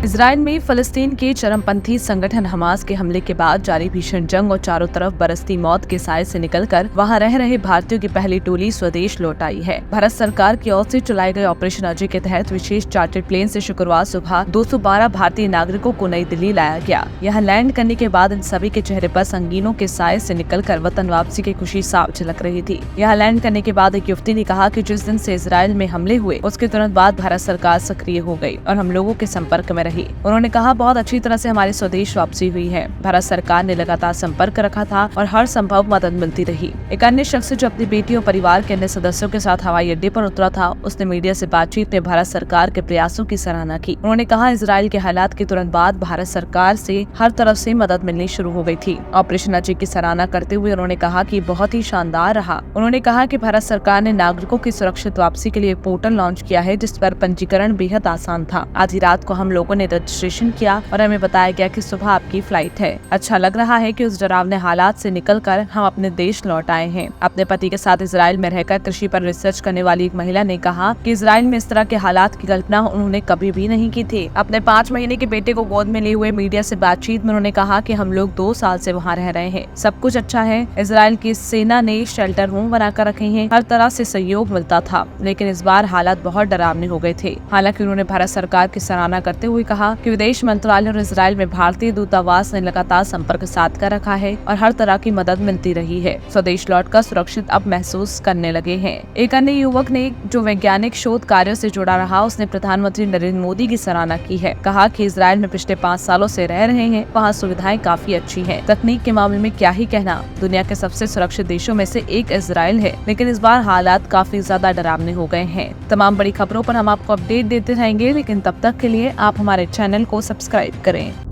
Israel में फलस्तीन के चरमपंथी संगठन हमास के हमले के बाद जारी भीषण जंग और चारों तरफ बरसती मौत के साए से निकलकर वहां रह रहे भारतीयों की पहली टोली स्वदेश लौट आई है। भारत सरकार की ओर से चलाए गए ऑपरेशन अजय के तहत विशेष चार्टर्ड प्लेन से शुक्रवार सुबह 212 भारतीय नागरिकों को नई दिल्ली लाया गया। यहाँ लैंड करने के बाद इन सभी के चेहरे पर संगीनों के साए से निकलकर वतन वापसी की खुशी साफ झलक रही थी। यहाँ लैंड करने के बाद एक युवती ने कहा कि जिस दिन से इजराइल में हमले हुए उसके तुरंत बाद भारत सरकार सक्रिय हो गई और हम लोगों के संपर्क में रही। उन्होंने कहा, बहुत अच्छी तरह से हमारी स्वदेश वापसी हुई है। भारत सरकार ने लगातार संपर्क रखा था और हर संभव मदद मिलती रही। एक अन्य शख्स जो अपनी बेटी और परिवार के अन्य सदस्यों के साथ हवाई अड्डे पर उतरा था, उसने मीडिया से बातचीत में भारत सरकार के प्रयासों की सराहना की। उन्होंने कहा, इजराइल के हालात के तुरंत बाद भारत सरकार से हर तरफ से मदद मिलनी शुरू हो गई थी। ऑपरेशन अजय की सराहना करते हुए उन्होंने कहा कि बहुत ही शानदार रहा। उन्होंने कहा कि भारत सरकार ने नागरिकों की सुरक्षित वापसी के लिए पोर्टल लॉन्च किया है, जिस पर पंजीकरण बेहद आसान था। आधी रात को हम लोगों ने रजिस्ट्रेशन किया और हमें बताया गया कि सुबह आपकी फ्लाइट है। अच्छा लग रहा है कि उस डरावने हालात से निकलकर हम अपने देश लौट आए हैं। अपने पति के साथ इजराइल में रहकर कृषि पर रिसर्च करने वाली एक महिला ने कहा कि इजराइल में इस तरह के हालात की कल्पना उन्होंने कभी भी नहीं की थी। अपने 5 महीने के बेटे को गोद में लिए हुए मीडिया से बातचीत में उन्होंने कहा कि हम लोग 2 साल से वहाँ रह रहे हैं, सब कुछ अच्छा है। इजराइल की सेना ने शेल्टर होम बनाकर रखे हैं, हर तरह से सहयोग मिलता था, लेकिन इस बार हालात बहुत डरावने हो गए थे। हालांकि उन्होंने भारत सरकार की सराहना करते हुए कहा कि विदेश मंत्रालय और इजराइल में भारतीय दूतावास ने लगातार संपर्क साध कर रखा है और हर तरह की मदद मिलती रही है। स्वदेश लौटकर सुरक्षित अब महसूस करने लगे हैं। एक अन्य युवक ने, जो वैज्ञानिक शोध कार्यों से जुड़ा रहा, उसने प्रधानमंत्री नरेंद्र मोदी की सराहना की है। कहा कि इजराइल में पिछले 5 सालों से रह रहे हैं, वहाँ सुविधाएं काफी अच्छी हैं। तकनीक के मामले में क्या ही कहना, दुनिया के सबसे सुरक्षित देशों में से एक इजराइल है, लेकिन इस बार हालात काफी ज्यादा डरावने हो गए हैं। तमाम बड़ी खबरों पर हम आपको अपडेट देते रहेंगे, लेकिन तब तक के लिए आप हमारे चैनल को सब्सक्राइब करें।